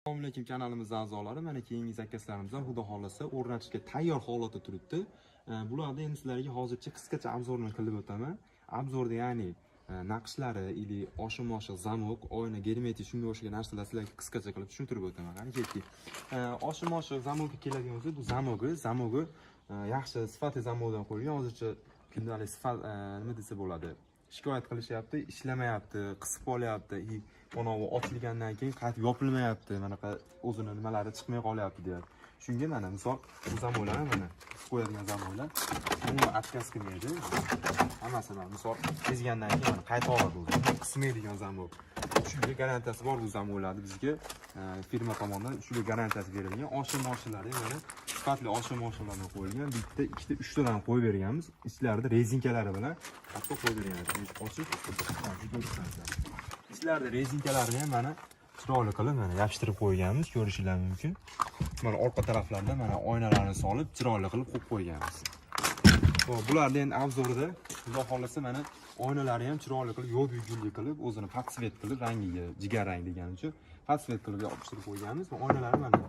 Assalomu alaykum kanalimiz a'zolari. Mana keyingi zakazlarimiz ham xudo xolasa o'rnatishga tayyor holatda turibdi. Bularni endi sizlarga hozircha qisqacha obzorini qilib o'taman. Obzorda ya'ni naqshlari, ili oshiq-moshiq zamok, oyna, germetik shunga o'xshagan narsalar sizlarga qisqacha qilib tushuntirib o'taman. Qani ketdik. Oshiq-moshiq zamokka keladigan bo'lsa, bu zamogi yaxshi sifatli zamokdan qo'yilgan. Hozircha kundalik sifat nima desa bo'ladi? Shikoyat qilishyapti, ishlamayapti, qisib qolyapti, mana bu ochilgandan keyin qaytib yopilmayapti, manaqa o'zini nimalari chiqmay qolyapti deyapti. Shunga mana misol bu zamoklar mana qo'yadigan zamoklar umuman отказ qilmaydi. Hammasi mana misol ezgandan keyin mana qayta oladi o'zi. Qismaydigan zamok. Shunga garantiyasi bor bu zamoklarni bizga firma tomonidan shunga garantiyasi berilgan. Oshiq-moshiqlari mana sifatli oshiq-moshiqlardan qo'yilgan. Bitta, ikkita, uchtadan qo'yib berganmiz. Ichlarida rezinkalari bilan hatto qo'yib berganmiz. Ochib, ichlarida rezinkalarini ham mana chiroyli qilib mana yopishtirib qo'yganmiz, ko'rishingiz mumkin. Mana orqa taraflarida mana oynalarni solib, chiroyli qilib qo'yib qo'yganmiz. Xo'p, bularni endi obzorida xudo xolasa mana oynalari ham chiroyli qilib yo'l-yugurli qilib, o'zini podsvet qilib, rangiga jigar rang deganicha podsvet qilib yopishtirib qo'yganmiz. Va oynalari mana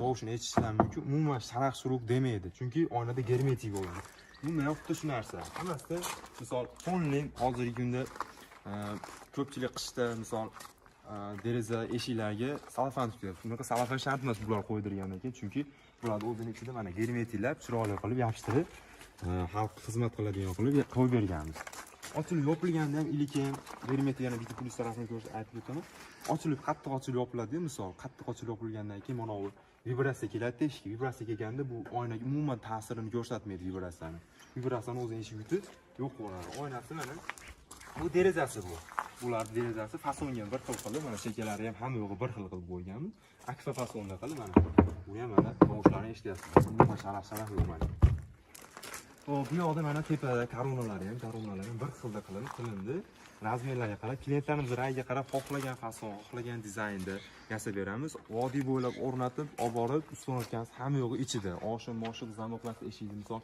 tovushini eshitishlar mumkin. Umuman sharaq-shuruq demaydi, chunki oynada germetik bo'ladi. Umuman xuddi shu narsa. Hammasida misol tonling hozirgi kunda ko'pchilik qishda misol deraza eshiklarga salafan tutyapti. Bunaqa salafan shart emas bular qo'ydirgandan keyin, chunki bularni o'zining ichida mana germetiklab, chiroyli qilib yopishtirib, xalq xizmat qiladigan qilib qo'yib berganmiz. Ochilib yopilganda ham ilikem germetik yana bitta plyus tarafini ko'rsatib aytib o'taman. Ochilib qattiq ochilib yopiladi, misol qattiq ochilib yopilgandan keyin mana bu vibratsiya keladi, eshikka vibratsiya kelganda bu oynaga umuman ta'sirini ko'rsatmaydi vibratsiyani. Vibratsiyani o'zi eshik yutib yo'q bo'ladi. Oynasi mana bu derazasi bu. Bular derazasi fasonga bir xil qilib, mana shekalari ham hamma yo'g'i bir xil qilib qo'yganmiz. Akfa fasonda qilib mana bu ham mana tovushlarni eshityapsiz. Umuman sharaq yo'q mana. Xo'p, bu yoqda mana tepada koronalari ham bir xilda qilindi. Razmerlarga qarab, klientlarimiz ra'yiga qarab xohlagan fason, xohlagan dizaynda yasab beramiz. Vodiy bo'ylab o'rnatib, olib borib, ustonatkamiz hamma yo'g'i ichida. Oshiq-moshiq zamoklar eshikni misol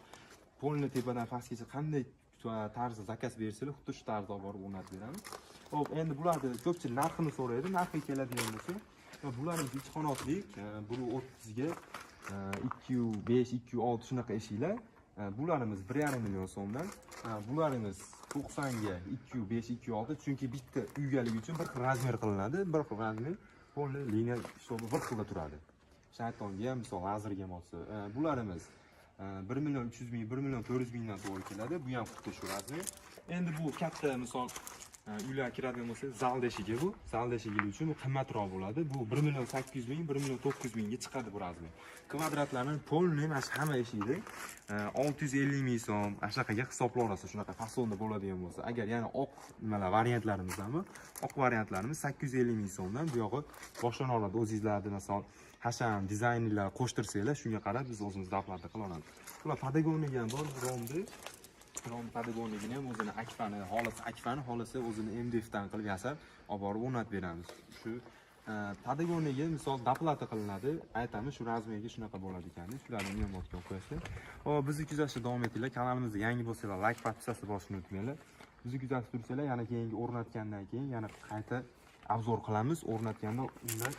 polni tepadan pastgacha qanday tarzda zakaz bersanglar, xuddi shu tarzda olib borib o'rnatib beramiz. Xo'p, endi bularni ko'pchilik narxini so'raydi. Narxiga keladigan bo'lsa, bularimiz 3 qanotlik, 1.30 ga 2.5, 2.6 shunaqa eshiklar. Bularimiz 1,5 million so'mdan, bularimiz 90 ga 2.5, 2.6, chunki bitta uygaligi uchun bir xil razmer qilinadi, bir xil razmer, polni liniya hisobi bir xilda turadi. Shaytonga ham, misol lazerga ham olsa, bularimiz 1 million 300 ming, 1 million 400 mingdan to'g'ri keladi. Bu ham xuddi shu razmer. Endi bu katta misol uylar kiradigan bo'lsa, zalda eshigi bu. Zalda eshigi uchun bu qimmatroq bo'ladi. Bu 1 million 800 ming, 1 million 900 mingga chiqadi bu razmer. Kvadratlarning polni mana hamma eshikda 650 ming so'm, ashaqaga hisoblab olasiz, shunaqa fasonda bo'ladigan bo'lsa. Agar yana oq nimalar variantlarimiz ham, oq variantlarimiz 850 ming so'mdan bu yog'i boshqana oladi. O'zingizlarda misol hasham dizaynlar qo'shtirsanglar, shunga qarab biz o'zimiz davlatda qila olamiz. Bular pedagogniga ham bor, rom pedagogligini ham o'zini akfani holasi o'zini MDF dan qilib yasab olib borib o'rnatib beramiz. Shu pedagogniga misol doplata qilinadi, aytamiz shu razmerga shunaqa bo'ladi ekan. Shularni ma'lumotga qo'yasizlar. Hop, bizni kuzatishda davom etinglar. Kanalimizga yangi bo'lsanglar, like, podpisatsiya bosishni unutmanglar. Bizni kuzatib tursanglar, yana keyingi o'rnatgandan keyin yana qayta obzor qilamiz. O'rnatganda undan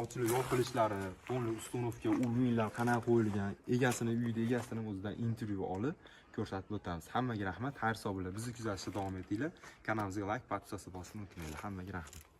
ochilib yopilishlari, to'nli ustonovka, uylar qanaqa qo'yilgan, uyida egasining o'zidan intervyu olib ko'rsatib o'tamiz. Hammaga rahmat, xayr-sog' bilan bizni kuzatishda davom etinglar. Kanalimizga like, podpisatsiya bosishni unutmanglar. Hammaga rahmat.